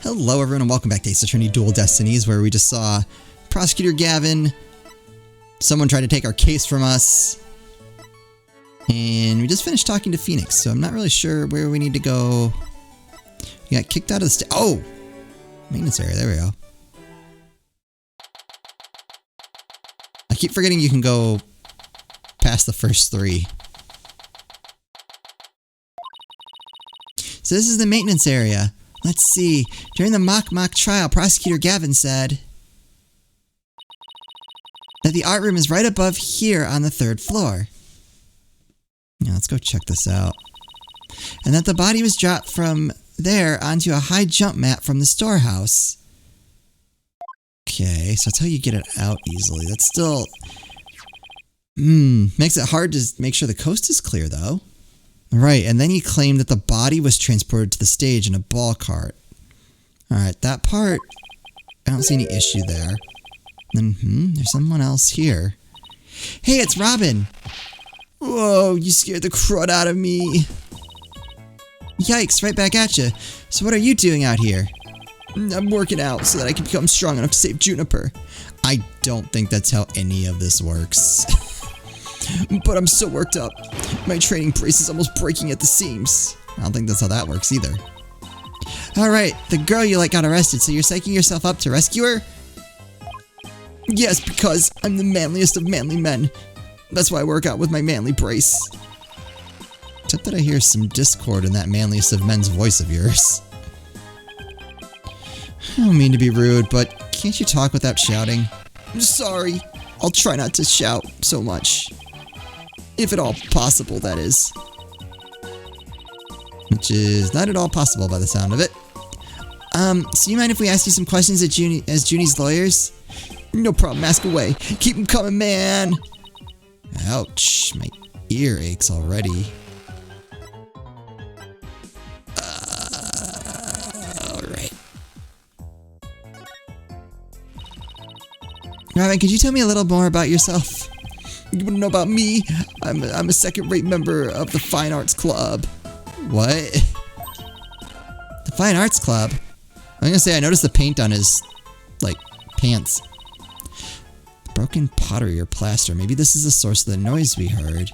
Hello everyone and welcome back to Ace Attorney Dual Destinies, where we just saw Prosecutor Gavin, someone tried to take our case from us, and we just finished talking to Phoenix, so I'm not really sure where we need to go. We got kicked out of the oh! Maintenance area, there we go. I keep forgetting you can go past the first three. So this is the maintenance area. Let's see. During the mock trial, Prosecutor Gavin said that the art room is right above here on the 3rd floor. Now let's go check this out. And that the body was dropped from there onto a high jump mat from the storehouse. Okay, so that's how you get it out easily. That's still... makes it hard to make sure the coast is clear, though. Right, and then he claimed that the body was transported to the stage in a ball cart. Alright, that part, I don't see any issue there. Then, there's someone else here. Hey, it's Robin! Whoa, you scared the crud out of me. Yikes, right back at you. So what are you doing out here? I'm working out so that I can become strong enough to save Juniper. I don't think that's how any of this works. But I'm so worked up. My training brace is almost breaking at the seams. I don't think that's how that works either. Alright, the girl you like got arrested, so you're psyching yourself up to rescue her? Yes, because I'm the manliest of manly men. That's why I work out with my manly brace. Except that I hear some discord in that manliest of men's voice of yours. I don't mean to be rude, but can't you talk without shouting? I'm sorry. I'll try not to shout so much. If at all possible, that is. Which is not at all possible by the sound of it. So you mind if we ask you some questions as Junie's lawyers? No problem, ask away. Keep them coming, man! Ouch, my ear aches already. Alright. Robin, could you tell me a little more about yourself? You want to know about me? I'm a second-rate member of the Fine Arts Club. What? The Fine Arts Club? I'm gonna say I noticed the paint on his, like, pants. Broken pottery or plaster. Maybe this is the source of the noise we heard.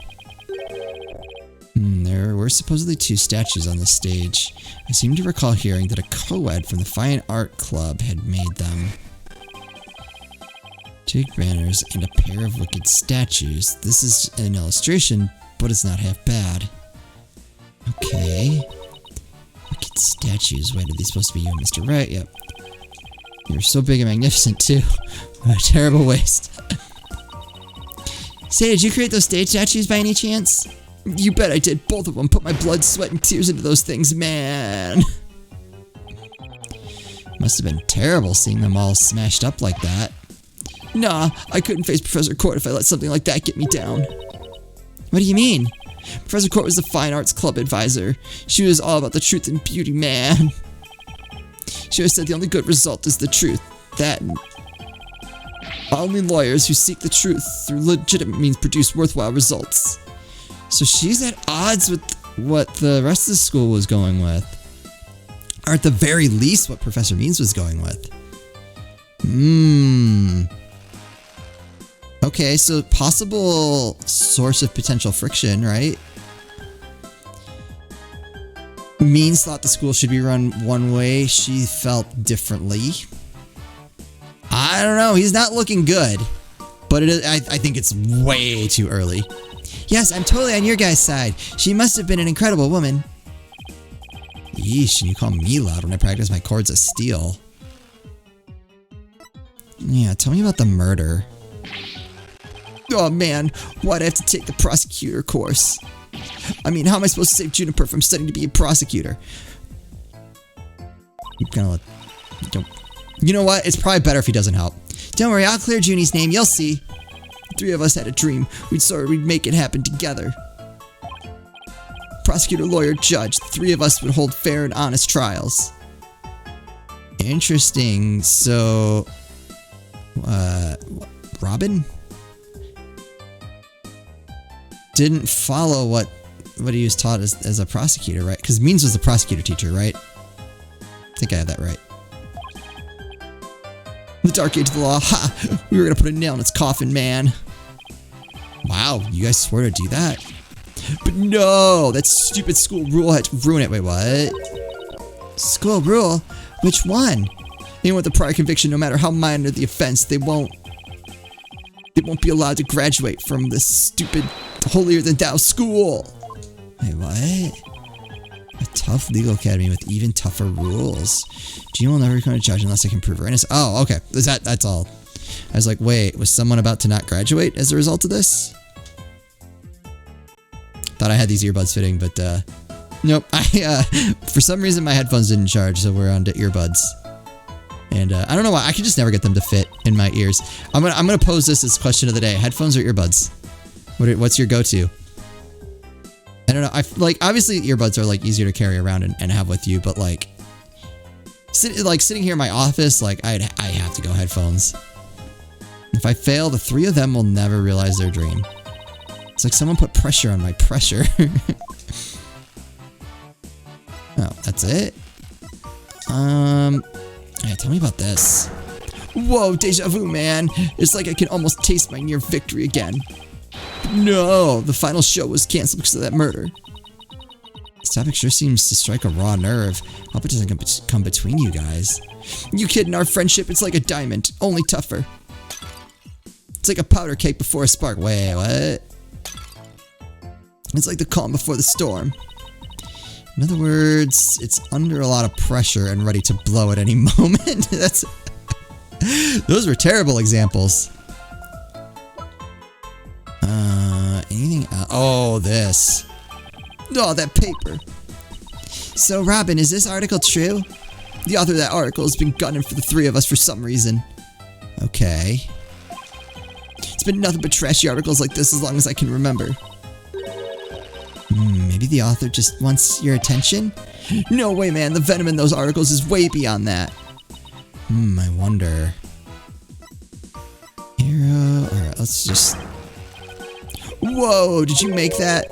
There were supposedly 2 statues on the stage. I seem to recall hearing that a co-ed from the Fine Art Club had made them. 2 banners and a pair of wicked statues. This is an illustration, but it's not half bad. Okay. Wicked statues. Wait, are these supposed to be you and Mr. Wright? Yep. You're so big and magnificent, too. What a terrible waste. Say, did you create those stage statues by any chance? You bet I did. Both of them. Put my blood, sweat, and tears into those things, man. Must have been terrible seeing them all smashed up like that. Nah, I couldn't face Professor Court if I let something like that get me down. What do you mean? Professor Court was the Fine Arts Club advisor. She was all about the truth and beauty, man. She always said the only good result is the truth. That only lawyers who seek the truth through legitimate means produce worthwhile results. So she's at odds with what the rest of the school was going with. Or at the very least, what Professor Means was going with. Okay, so possible source of potential friction, right? Means thought the school should be run one way. She felt differently. I don't know. He's not looking good. But I think it's way too early. Yes, I'm totally on your guys' side. She must have been an incredible woman. Yeesh, and you call me loud when I practice my chords of steel. Yeah, tell me about the murder. Oh man, why'd I have to take the prosecutor course? I mean, how am I supposed to save Juniper from studying to be a prosecutor? You know what? It's probably better if he doesn't help. Don't worry, I'll clear Junie's name. You'll see. The 3 of us had a dream. We'd make it happen together. Prosecutor, lawyer, judge. The 3 of us would hold fair and honest trials. Interesting. So, Robin? Didn't follow what he was taught as a prosecutor, right? Because Means was the prosecutor teacher, right? I think I had that right. The dark age of the law. Ha! We were gonna put a nail in its coffin, man. Wow, you guys swore to do that? But no! That stupid school rule had to ruin it. Wait, what? School rule? Which one? Anyone with a prior conviction, no matter how minor the offense, they won't be allowed to graduate from this stupid holier-than-thou school. Wait, what? A tough legal academy with even tougher rules. Gina will never become a judge unless I can prove her innocent. Oh, okay. That's all. I was like, wait, was someone about to not graduate as a result of this? Thought I had these earbuds fitting, but nope. For some reason my headphones didn't charge, so we're on to earbuds. And I don't know why. I can just never get them to fit in my ears. I'm gonna pose this as question of the day: headphones or earbuds? What's your go-to? I don't know. Obviously earbuds are like easier to carry around and have with you, but like sitting here in my office, like I have to go headphones. If I fail, the three of them will never realize their dream. It's like someone put pressure on my pressure. Oh, that's it? Yeah, tell me about this. Whoa, deja vu, man. It's like I can almost taste my near victory again. No, the final show was canceled because of that murder. This topic sure seems to strike a raw nerve. Hope it doesn't come between you guys. You kidding? Our friendship, it's like a diamond, only tougher. It's like a powder cake before a spark. Wait, what? It's like the calm before the storm. In other words, it's under a lot of pressure and ready to blow at any moment. Those were terrible examples. Anything else? Oh, this. Oh, that paper. So, Robin, is this article true? The author of that article has been gunning for the three of us for some reason. Okay. It's been nothing but trashy articles like this as long as I can remember. Maybe the author just wants your attention? No way, man. The venom in those articles is way beyond that. I wonder. Hero. Alright, let's just... Whoa, did you make that?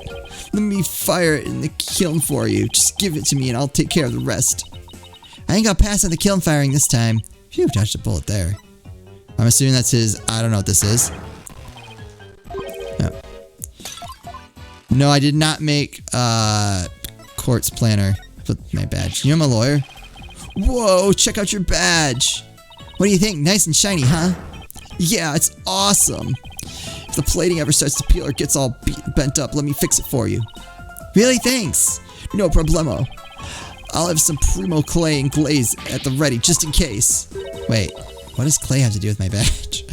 Let me fire it in the kiln for you. Just give it to me and I'll take care of the rest. I ain't got past on the kiln firing this time. Phew, dodged a bullet there. I'm assuming that's his... I don't know what this is. No, I did not make Court's planner with my badge. You know I'm a lawyer? Whoa, check out your badge. What do you think? Nice and shiny, huh? Yeah, it's awesome. If the plating ever starts to peel or gets all bent up, let me fix it for you. Really? Thanks. No problemo. I'll have some primo clay and glaze at the ready, just in case. Wait, what does clay have to do with my badge?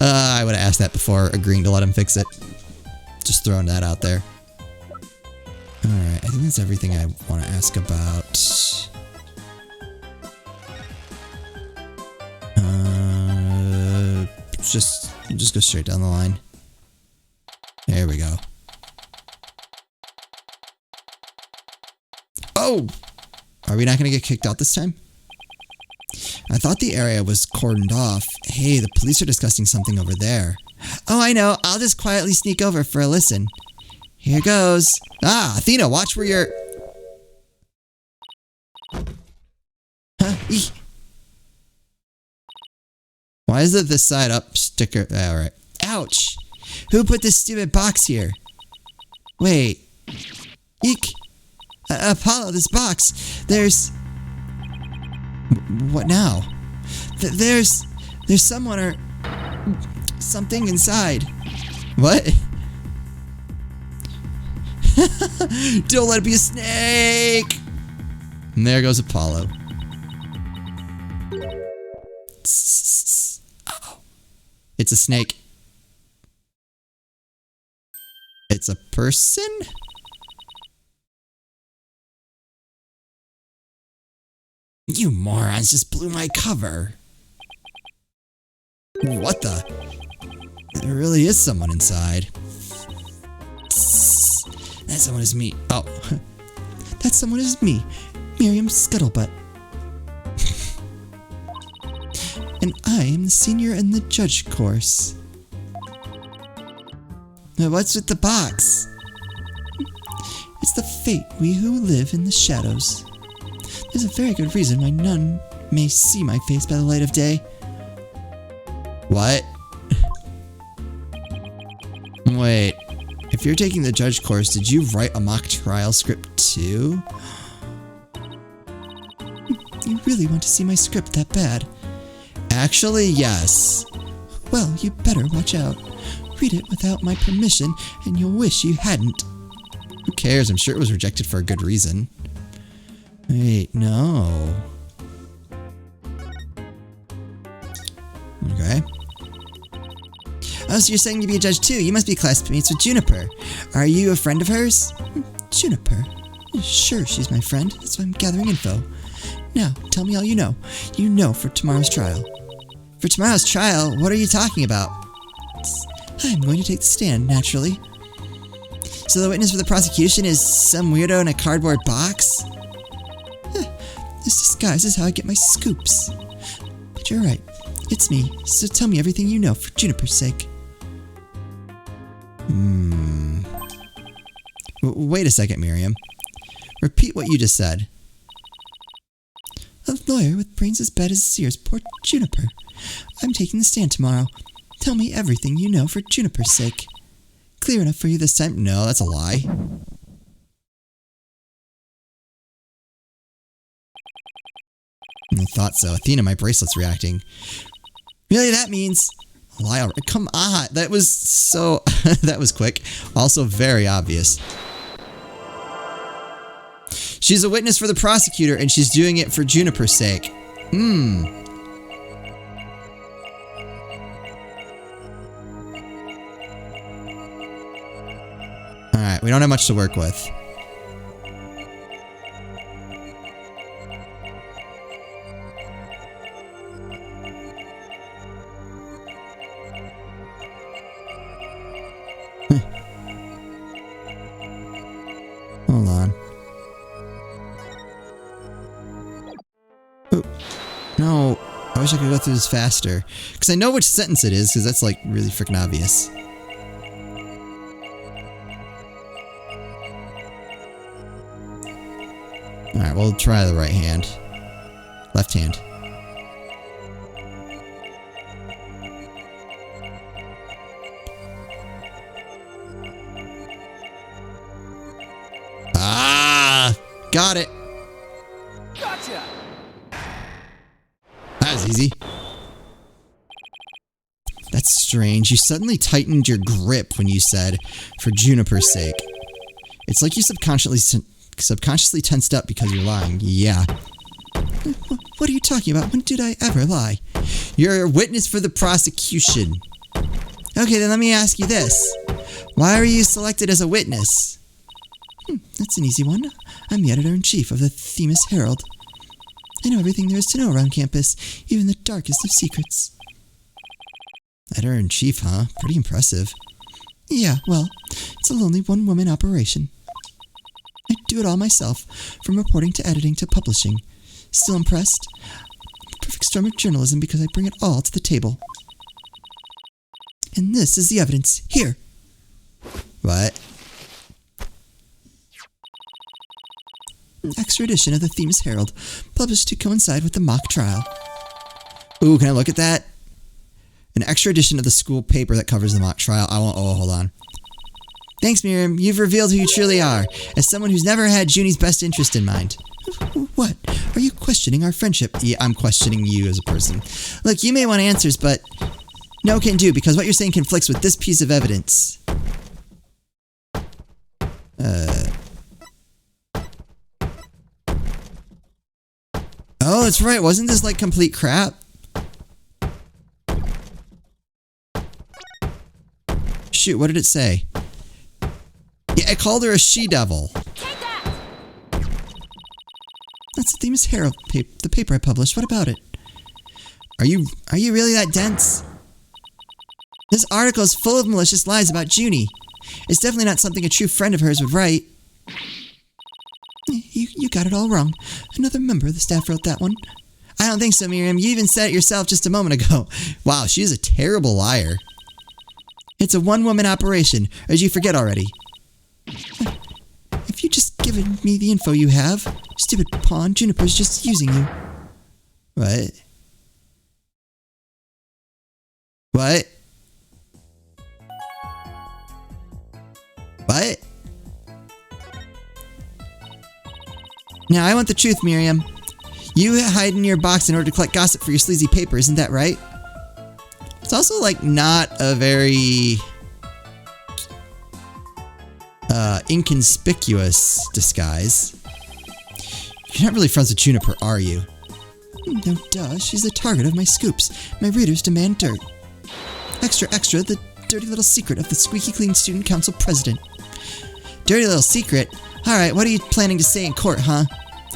I would have asked that before agreeing to let him fix it. Just throwing that out there. Alright, I think that's everything I want to ask about. Just go straight down the line. There we go. Oh! Are we not going to get kicked out this time? I thought the area was cordoned off. Hey, the police are discussing something over there. Oh, I know. I'll just quietly sneak over for a listen. Here goes. Ah, Athena, watch where you're... Huh? Eek. Why is it this side up sticker? Alright. Ouch! Who put this stupid box here? Wait. Eek! Apollo, this box. There's... What now? There's someone or... something inside. What? Don't let it be a snake! And there goes Apollo. Uh-oh. It's a snake. It's a person? You morons just blew my cover. What the? There really is someone inside. That someone is me. Oh. That someone is me. Miriam Scuttlebutt. And I am the senior in the judge course. Now what's with the box? It's the fate we who live in the shadows. There's a very good reason why none may see my face by the light of day. What? Wait. If you're taking the judge course, did you write a mock trial script too? You really want to see my script that bad? Actually, yes. Well, you better watch out. Read it without my permission, and you'll wish you hadn't. Who cares? I'm sure it was rejected for a good reason. Wait, no. Okay. Oh, so you're saying to be a judge too? You must be classmates with Juniper. Are you a friend of hers? Juniper? Sure, she's my friend. That's why I'm gathering info. Now, tell me all you know. You know for tomorrow's trial. For tomorrow's trial? What are you talking about? I'm going to take the stand, naturally. So the witness for the prosecution is some weirdo in a cardboard box? This disguise is how I get my scoops. But you're right. It's me. So tell me everything you know for Juniper's sake. Wait a second, Miriam. Repeat what you just said. A lawyer with brains as bad as Sears, poor Juniper. I'm taking the stand tomorrow. Tell me everything you know for Juniper's sake. Clear enough for you this time? No, that's a lie. I thought so. Athena, my bracelet's reacting. Really, that means... a lie already. Come on. That was so... that was quick. Also very obvious. She's a witness for the prosecutor, and she's doing it for Juniper's sake. Alright, we don't have much to work with. Hold on. Oh, no. I wish I could go through this faster. Because I know which sentence it is, because that's like really freaking obvious. Alright, we'll try the right hand. Left hand. Ah! Got it! Gotcha! That was easy. That's strange. You suddenly tightened your grip when you said, for Juniper's sake. It's like you subconsciously tensed up because you're lying. Yeah. What are you talking about? When did I ever lie? You're a witness for the prosecution. Okay, then let me ask you this. Why are you selected as a witness? That's an easy one. I'm the editor-in-chief of the Themis Herald. I know everything there is to know around campus, even the darkest of secrets. Editor-in-chief, huh? Pretty impressive. Yeah, well, it's a lonely one-woman operation. I do it all myself, from reporting to editing to publishing. Still impressed? Perfect storm of journalism because I bring it all to the table. And this is the evidence. Here. What? An extra edition of the Themis Herald, published to coincide with the mock trial. Ooh, can I look at that? An extra edition of the school paper that covers the mock trial. I won't. Oh, hold on. Thanks, Miriam. You've revealed who you truly are, as someone who's never had Junie's best interest in mind. What? Are you questioning our friendship? Yeah, I'm questioning you as a person. Look, you may want answers, but no can do, because what you're saying conflicts with this piece of evidence. Oh, that's right. Wasn't this like complete crap? Shoot, what did it say? Yeah, I called her a she-devil. Take that! That's the Themis Herald, the paper I published. What about it? Are you really that dense? This article is full of malicious lies about Junie. It's definitely not something a true friend of hers would write. You got it all wrong. Another member of the staff wrote that one. I don't think so, Miriam. You even said it yourself just a moment ago. Wow, she's a terrible liar. It's a one-woman operation, or did you forget already? If you just given me the info you have, stupid pawn, Juniper's just using you. What? What? What? Now, I want the truth, Miriam. You hide in your box in order to collect gossip for your sleazy paper, isn't that right? It's also, like, not a very inconspicuous disguise. You're not really friends with Juniper, are you? No, duh. She's the target of my scoops. My readers demand dirt. Extra, extra, the dirty little secret of the squeaky clean student council president. Dirty little secret? Alright, what are you planning to say in court, huh?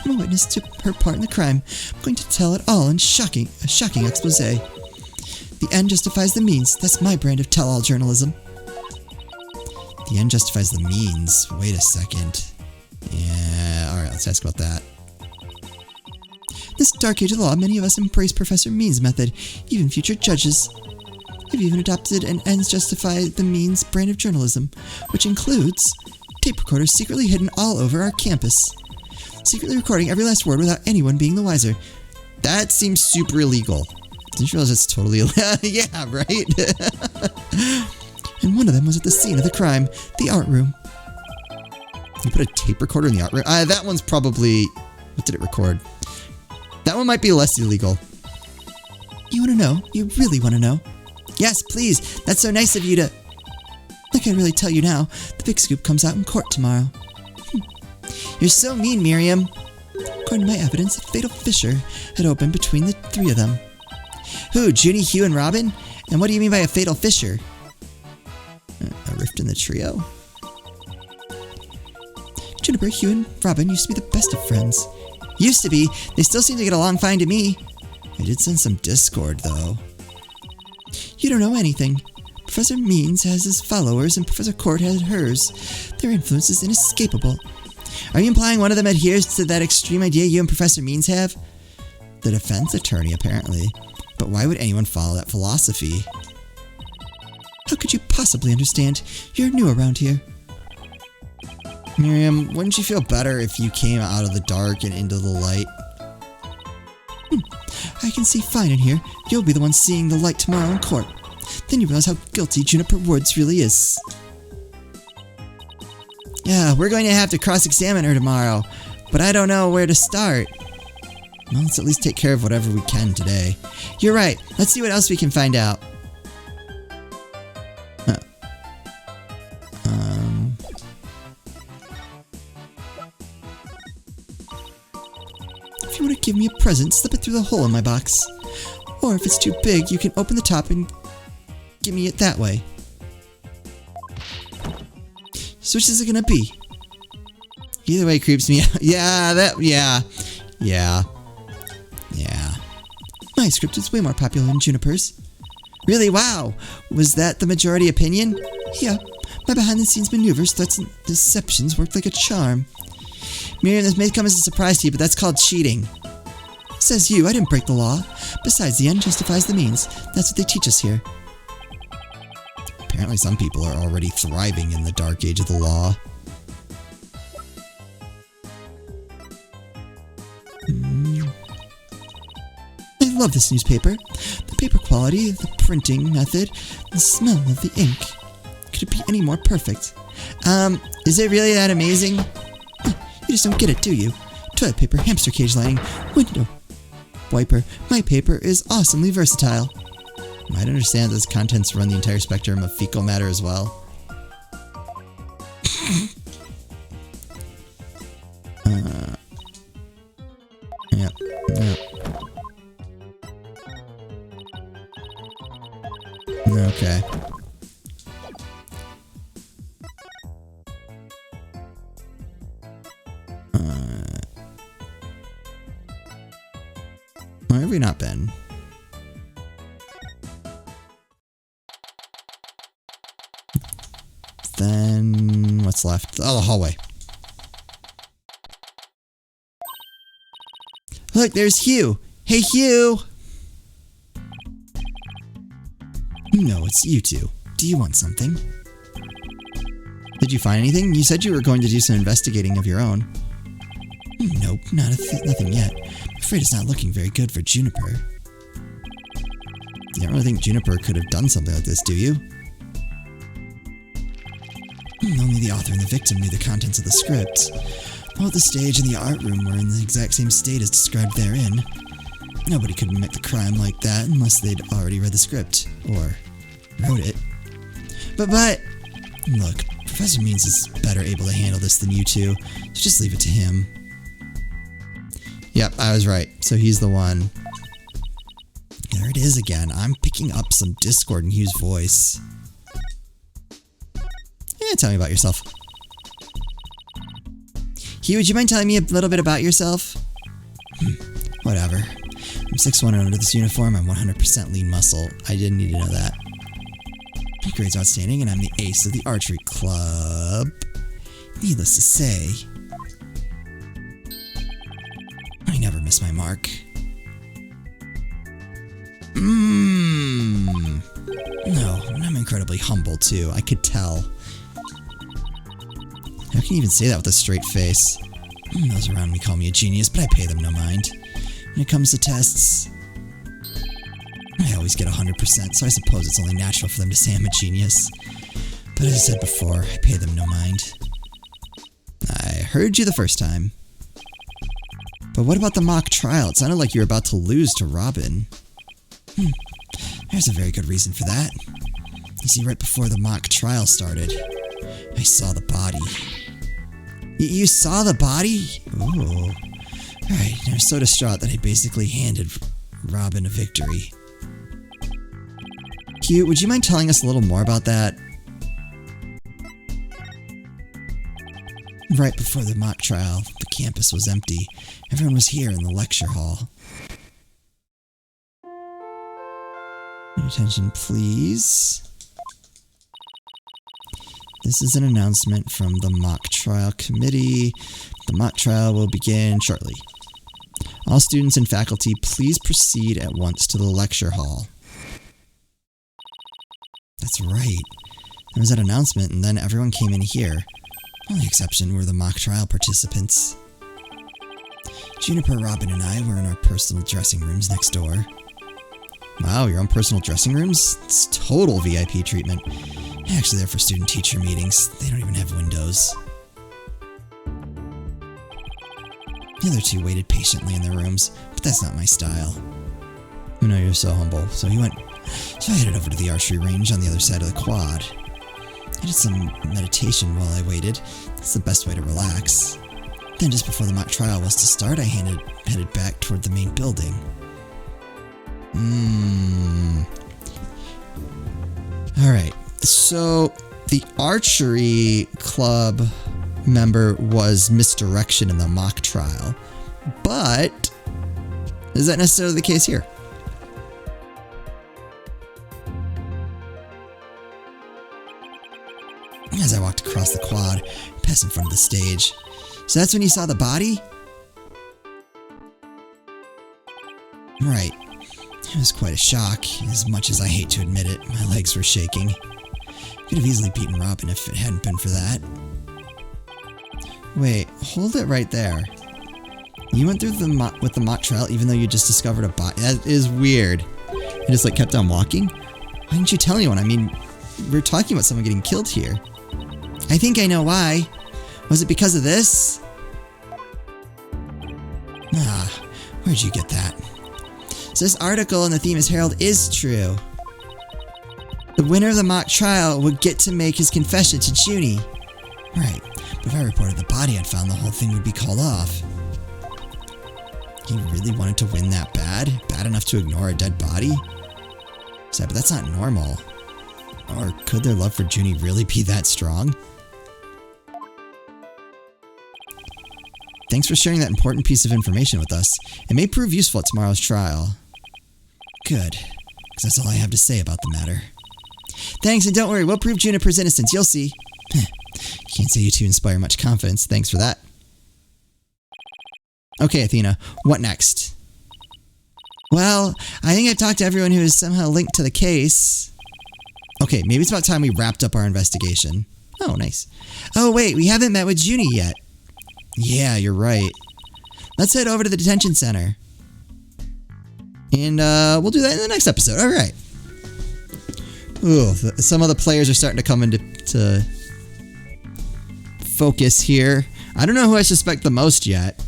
I'm a witness to her part in the crime. I'm going to tell it all in a shocking expose. The end justifies the means. That's my brand of tell-all journalism. The end justifies the means. Wait a second. Yeah, alright, let's ask about that. This dark age of the law, many of us embrace Professor Means' method, even future judges. We've even adopted an ends justify the means brand of journalism, which includes tape recorders secretly hidden all over our campus. Secretly recording every last word without anyone being the wiser. That seems super illegal. Didn't you realize that's totally illegal? Yeah, right? And one of them was at the scene of the crime, the art room. You put a tape recorder in the art room? That one's probably... What did it record? That one might be less illegal. You want to know? You really want to know? Yes, please. That's so nice of you to... I can't really tell you now. The big scoop comes out in court tomorrow. You're so mean, Miriam. According to my evidence, a fatal fissure had opened between the three of them. Who, Junie, Hugh, and Robin? And what do you mean by a fatal fissure? A rift in the trio? Juniper, Hugh, and Robin used to be the best of friends. Used to be. They still seem to get along fine to me. I did sense some discord, though. You don't know anything. Professor Means has his followers, and Professor Court has hers. Their influence is inescapable. Are you implying one of them adheres to that extreme idea you and Professor Means have? The defense attorney, apparently. But why would anyone follow that philosophy? How could you possibly understand? You're new around here. Miriam, wouldn't you feel better if you came out of the dark and into the light? I can see fine in here. You'll be the one seeing the light tomorrow in court. Then you realize how guilty Juniper Woods really is. Yeah, we're going to have to cross-examine her tomorrow, but I don't know where to start. Well, let's at least take care of whatever we can today. You're right. Let's see what else we can find out. If you want to give me a present, slip it through the hole in my box. Or if it's too big, you can open the top and give me it that way. So which is it gonna be? Either way creeps me out. Yeah. My script is way more popular than Juniper's. Really? Wow! Was that the majority opinion? Yeah. My behind-the-scenes maneuvers, threats, and deceptions worked like a charm. Miriam, this may come as a surprise to you, but that's called cheating. Says you, I didn't break the law. Besides, the end justifies the means. That's what they teach us here. Apparently some people are already thriving in the dark age of the law. I love this newspaper. The paper quality, the printing method, the smell of the ink. Could it be any more perfect? Is it really that amazing? You just don't get it, do you? Toilet paper, hamster cage lining, window wiper. My paper is awesomely versatile. I'd understand those contents run the entire spectrum of fecal matter as well. Yep. Okay. Where have we not been? Then what's left? Oh, the hallway. Look, there's Hugh. Hey, Hugh. No, it's you two. Do you want something? Did you find anything? You said you were going to do some investigating of your own. Nope, nothing yet. I'm afraid it's not looking very good for Juniper. You don't really think Juniper could have done something like this, do you? Only the author and the victim knew the contents of the script. Both the stage and the art room were in the exact same state as described therein. Nobody could commit the crime like that unless they'd already read the script, or wrote it. But, look, Professor Means is better able to handle this than you two, so just leave it to him. Yep, I was right. So he's the one. There it is again. I'm picking up some discord in Hugh's voice. Yeah, tell me about yourself. Hugh, would you mind telling me a little bit about yourself? Whatever. I'm 6'1" and under this uniform, I'm 100% lean muscle. I didn't need to know that. My grade's outstanding, and I'm the ace of the archery club. Needless to say, I never miss my mark. No, and I'm incredibly humble too, I could tell. How can you even say that with a straight face? Those around me call me a genius, but I pay them no mind. When it comes to tests, I always get 100%, so I suppose it's only natural for them to say I'm a genius. But as I said before, I pay them no mind. I heard you the first time. But what about the mock trial? It sounded like you were about to lose to Robin. There's a very good reason for that. You see, right before the mock trial started, I saw the body. You saw the body? Ooh. Alright, I was so distraught that I basically handed Robin a victory. Q, would you mind telling us a little more about that? Right before the mock trial, the campus was empty. Everyone was here in the lecture hall. Pay attention, please. This is an announcement from the mock trial committee. The mock trial will begin shortly. All students and faculty, please proceed at once to the lecture hall. That's right. There was that announcement, and then everyone came in here. The only exception were the mock trial participants. Juniper, Robin, and I were in our personal dressing rooms next door. Wow, your own personal dressing rooms? It's total VIP treatment. Actually, they're for student-teacher meetings. They don't even have windows. The other two waited patiently in their rooms, but that's not my style. I know you're so humble. So I headed over to the archery range on the other side of the quad. I did some meditation while I waited. That's the best way to relax. Then just before the mock trial was to start, I headed back toward the main building. Alright, so the archery club member was misdirection in the mock trial, but is that necessarily the case here? As I walked across the quad, passed in front of the stage. So that's when you saw the body? Right. It was quite a shock. As much as I hate to admit it, my legs were shaking. Could have easily beaten Robin if it hadn't been for that. Wait, hold it right there. You went through with the mock trial even though you just discovered a body? That is weird. You just kept on walking? Why didn't you tell anyone? I mean, we're talking about someone getting killed here. I think I know why. Was it because of this? Where'd you get that? So this article in the Themis Herald is true. The winner of the mock trial would get to make his confession to Junie. Right, but if I reported the body I'd found, the whole thing would be called off. He really wanted to win that bad? Bad enough to ignore a dead body? But that's not normal. Or could their love for Junie really be that strong? Thanks for sharing that important piece of information with us. It may prove useful at tomorrow's trial. Good, because that's all I have to say about the matter. Thanks, and don't worry, we'll prove Juniper's innocence. You'll see. Can't say you two inspire much confidence. Thanks for that. Okay, Athena, what next? Well, I think I've talked to everyone who is somehow linked to the case. Okay, maybe it's about time we wrapped up our investigation. Oh, nice. Oh, wait, we haven't met with Junie yet. Yeah, you're right. Let's head over to the detention center. And we'll do that in the next episode. All right. Ooh, some of the players are starting to come into focus here. I don't know who I suspect the most yet.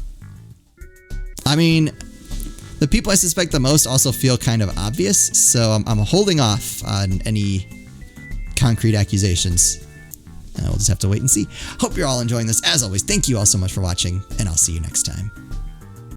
I mean, the people I suspect the most also feel kind of obvious, so I'm holding off on any concrete accusations. We'll just have to wait and see. Hope you're all enjoying this. As always, thank you all so much for watching, and I'll see you next time.